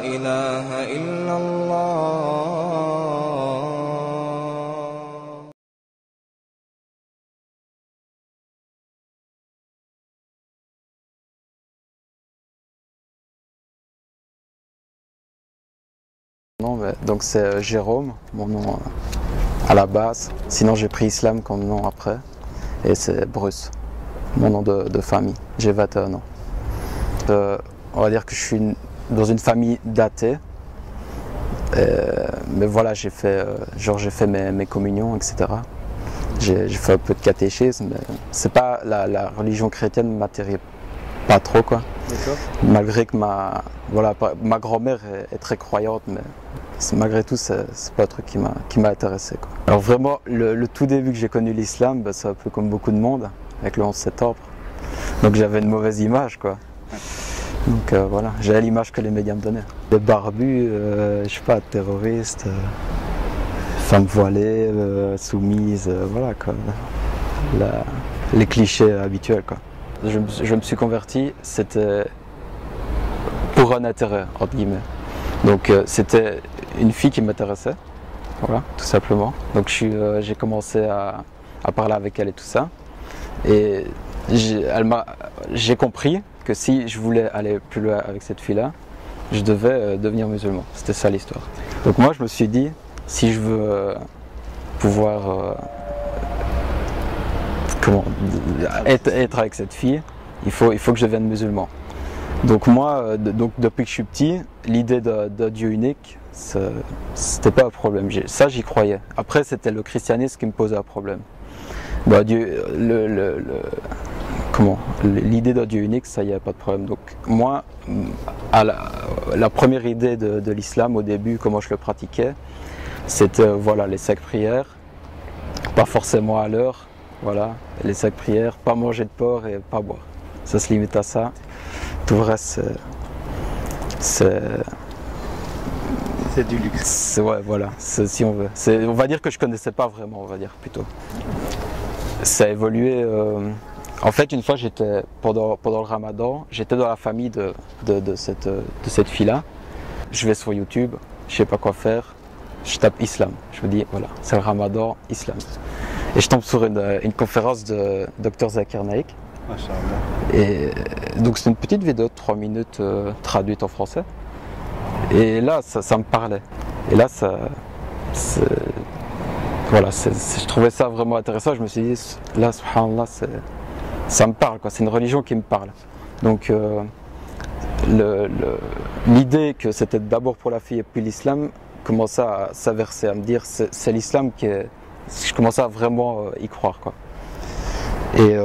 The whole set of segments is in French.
إله إلا الله. Non, donc c'est Jérôme, mon nom à la base. Sinon j'ai pris Islam comme nom après. Et c'est Bruce, mon nom de famille. J'ai 21 ans. On va dire que je suis dans une famille d'athées. Mais voilà, j'ai fait mes communions, etc. J'ai fait un peu de catéchisme. Mais c'est pas la religion chrétienne ne m'atterrit pas trop, quoi. Malgré que ma grand-mère est très croyante, mais malgré tout, c'est pas un truc qui m'a intéressé, quoi. Alors vraiment, le tout début que j'ai connu l'islam, c'est un peu comme beaucoup de monde, avec le 11 septembre. Donc j'avais une mauvaise image, quoi. Donc voilà, j'avais l'image que les médias me donnaient. Des barbus, je sais pas, terroristes, femmes voilées, soumises, voilà, quoi. Les clichés habituels, quoi. Je me suis converti, c'était pour un intérêt, entre guillemets. Donc c'était une fille qui m'intéressait, voilà, tout simplement. Donc j'ai commencé à parler avec elle et tout ça. Et j'ai compris que si je voulais aller plus loin avec cette fille-là, je devais devenir musulman. C'était ça l'histoire. Donc moi je me suis dit, si je veux pouvoir être avec cette fille, il faut que je devienne musulman. Donc moi, depuis que je suis petit, l'idée de Dieu unique, c'était pas un problème. Ça, j'y croyais. Après, c'était le christianisme qui me posait un problème. Bah, l'idée de Dieu unique, ça, y a pas de problème. Donc moi, la première idée de l'islam, au début, comment je le pratiquais, c'était voilà, les 5 prières, pas forcément à l'heure, voilà, les 5 prières, pas manger de porc et pas boire. Ça se limite à ça. Tout le reste, c'est du luxe. Ouais, voilà, si on veut. On va dire que je connaissais pas vraiment, on va dire plutôt. Ça a évolué. En fait, une fois, pendant le Ramadan, j'étais dans la famille de cette fille-là. Je vais sur YouTube, je sais pas quoi faire. Je tape islam. Je me dis, voilà, c'est le Ramadan, islam. Et je tombe sur une conférence de Dr Zakir Naik. Et donc c'est une petite vidéo de 3 minutes traduite en français. Et là, ça me parlait. Et là, je trouvais ça vraiment intéressant. Je me suis dit, là, subhanallah, ça me parle, quoi. C'est une religion qui me parle. Donc l'idée que c'était d'abord pour la fille et puis l'islam commençait à s'inverser, à me dire c'est l'islam je commençais à vraiment y croire, quoi. Et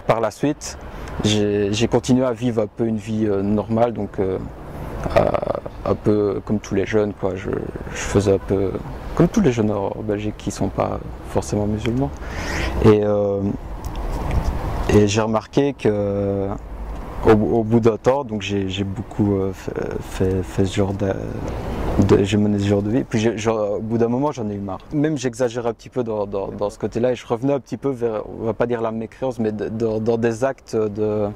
par la suite, j'ai continué à vivre un peu une vie normale, donc un peu comme tous les jeunes, quoi. Je faisais un peu comme tous les jeunes en Belgique qui ne sont pas forcément musulmans. Et j'ai remarqué que au bout d'un temps, donc j'ai beaucoup fait ce genre j'ai mené ce genre de vie. Puis au bout d'un moment, j'en ai eu marre. Même j'exagérais un petit peu dans ce côté-là et je revenais un petit peu vers, on va pas dire la mécréance, mais dans des actes de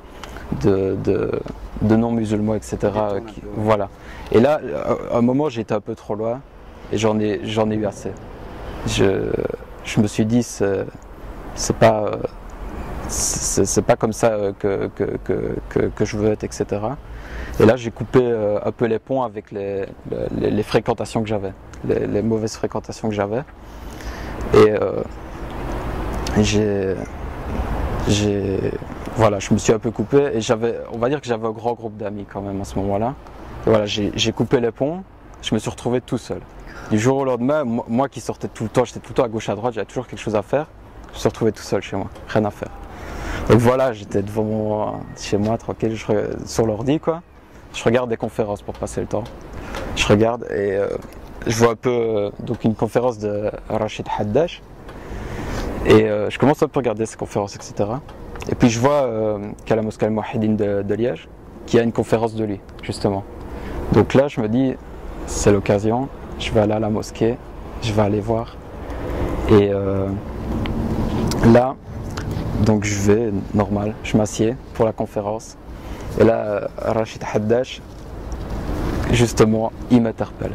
non-musulmans, etc. Voilà. Et là, à un moment, j'étais un peu trop loin et j'en ai eu assez. Je me suis dit, c'est pas comme ça que je veux être, etc. Et là, j'ai coupé un peu les ponts avec les fréquentations que j'avais, les mauvaises fréquentations que j'avais. Et voilà, je me suis un peu coupé et on va dire que j'avais un grand groupe d'amis quand même à ce moment-là. Et voilà, j'ai coupé les ponts, je me suis retrouvé tout seul. Du jour au lendemain, moi qui sortais tout le temps, j'étais tout le temps à gauche à droite, j'avais toujours quelque chose à faire. Je me suis retrouvé tout seul chez moi, rien à faire. Donc voilà, j'étais chez moi tranquille, sur l'ordi, quoi. Je regarde des conférences pour passer le temps. Je regarde et je vois un peu donc une conférence de Rachid Haddash. Et je commence un peu à regarder ces conférences, etc. Et puis je vois qu'à la mosquée Al-Mouahidine de Liège, qu'il y a une conférence de lui, justement. Donc là, je me dis, c'est l'occasion, je vais aller à la mosquée, je vais aller voir. Et là, Donc je vais, normal, je m'assieds pour la conférence. Et là, Rachid Haddash, justement, il m'interpelle.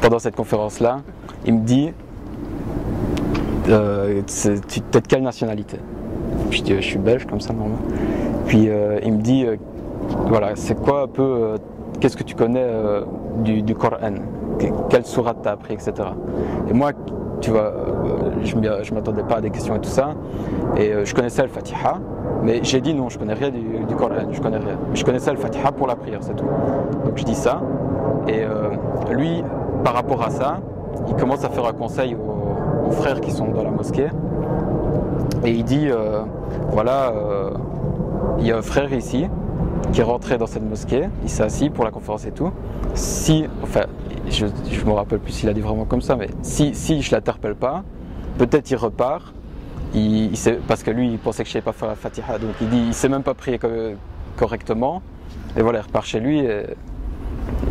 Pendant cette conférence-là, il me dit tu es de quelle nationalité? Je dis je suis belge, comme ça, normalement. Puis il me dit voilà, c'est quoi un peu, qu'est-ce que tu connais du Coran? Quelle sourate t'as appris, etc. Et moi, tu vois, je ne m'attendais pas à des questions et tout ça. Et je connaissais le Fatiha, mais j'ai dit non, je connais rien du Coran, je connais rien. Mais je connaissais le Fatiha pour la prière, c'est tout. Donc je dis ça. Et lui, par rapport à ça, il commence à faire un conseil aux frères qui sont dans la mosquée. Et il dit, voilà, il y a un frère ici qui est rentré dans cette mosquée, il s'est assis pour la conférence et tout. Si, enfin, je me rappelle plus s'il a dit vraiment comme ça, mais si je l'interpelle pas, peut-être il repart, parce que lui il pensait que je ne savais pas faire la Fatiha, donc il dit il sait même pas prier correctement, et voilà, il repart chez lui, et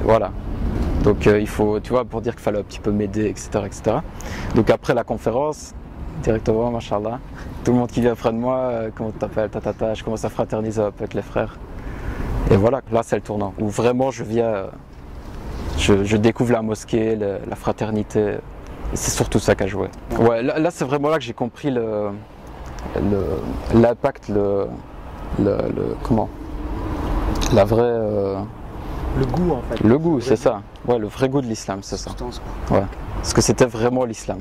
voilà. Donc il faut, tu vois, pour dire qu'il fallait un petit peu m'aider, etc., etc. Donc après la conférence, directement, machallah, tout le monde qui vient près de moi, comment tu t'appelles, tatata, je commence à fraterniser un peu avec les frères. Et voilà, là c'est le tournant, où vraiment je viens, je découvre la mosquée, la fraternité, et c'est surtout ça qui a joué. Ouais, là c'est vraiment là que j'ai compris l'impact, comment, la vraie... le goût en fait. Le goût, c'est ça. Ouais, le vrai goût de l'islam, c'est ça. Ouais, parce que c'était vraiment l'islam.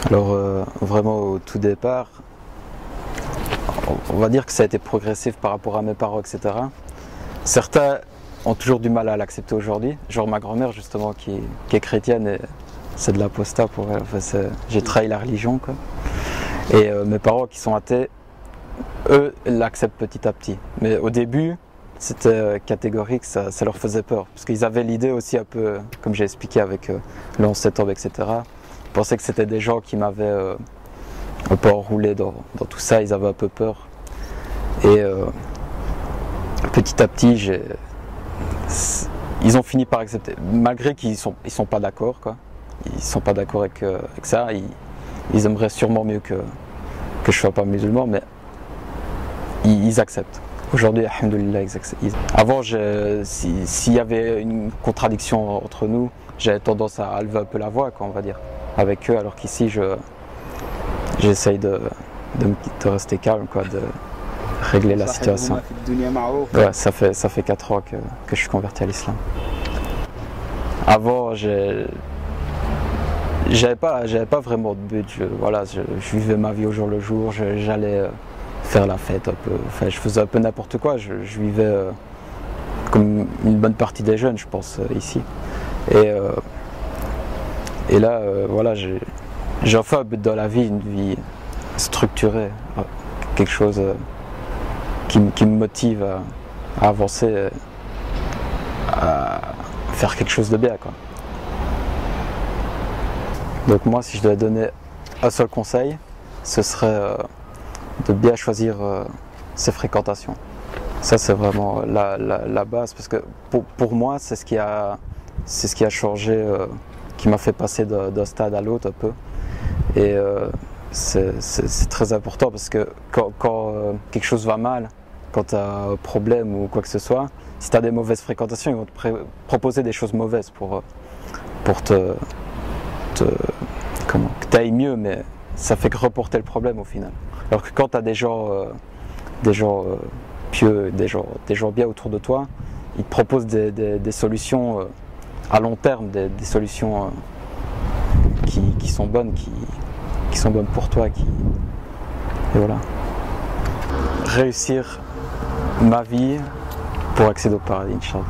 Alors vraiment au tout départ, on va dire que ça a été progressif par rapport à mes parents, etc. Certains ont toujours du mal à l'accepter aujourd'hui. Genre ma grand-mère justement qui est chrétienne et c'est de l'apostat pour elle. Enfin, j'ai trahi la religion, quoi. Et mes parents qui sont athées, eux l'acceptent petit à petit. Mais au début, c'était catégorique, ça leur faisait peur. Parce qu'ils avaient l'idée aussi un peu, comme j'ai expliqué avec le 11 septembre, etc. Ils pensaient que c'était des gens qui m'avaient un peu enroulé dans tout ça, ils avaient un peu peur. Et petit à petit, ils ont fini par accepter. Malgré qu'ils sont pas d'accord, quoi. Ils sont pas d'accord avec ça. Ils aimeraient sûrement mieux que je sois pas musulman, mais ils acceptent. Aujourd'hui, alhamdoulilah, ils acceptent. Avant, s'il y avait une contradiction entre nous, j'avais tendance à lever un peu la voix, quoi, on va dire, avec eux, alors qu'ici, j'essaye de rester calme, quoi, de régler la situation. Ouais, ça fait 4 ans que je suis converti à l'islam. Avant, j'avais pas vraiment de but. Je vivais ma vie au jour le jour. J'allais faire la fête un peu. Enfin, je faisais un peu n'importe quoi. Je vivais comme une bonne partie des jeunes, je pense, ici. Et là, voilà, j'ai enfin un but dans la vie, une vie structurée, quelque chose qui me motive à avancer, à faire quelque chose de bien, quoi. Donc moi, si je devais donner un seul conseil, ce serait de bien choisir ses fréquentations. Ça, c'est vraiment la base, parce que pour moi, c'est ce qui a changé, qui m'a fait passer d'un stade à l'autre un peu. Et c'est très important, parce que quand quelque chose va mal, quand tu as un problème ou quoi que ce soit, si tu as des mauvaises fréquentations, ils vont te proposer des choses mauvaises pour que tu ailles mieux, mais ça fait que reporter le problème au final. Alors que quand tu as des gens pieux, des gens bien autour de toi, ils te proposent des solutions à long terme, des solutions qui sont bonnes, qui sont bonnes pour toi. Et voilà. Réussir ma vie pour accéder au paradis, Inch'Allah.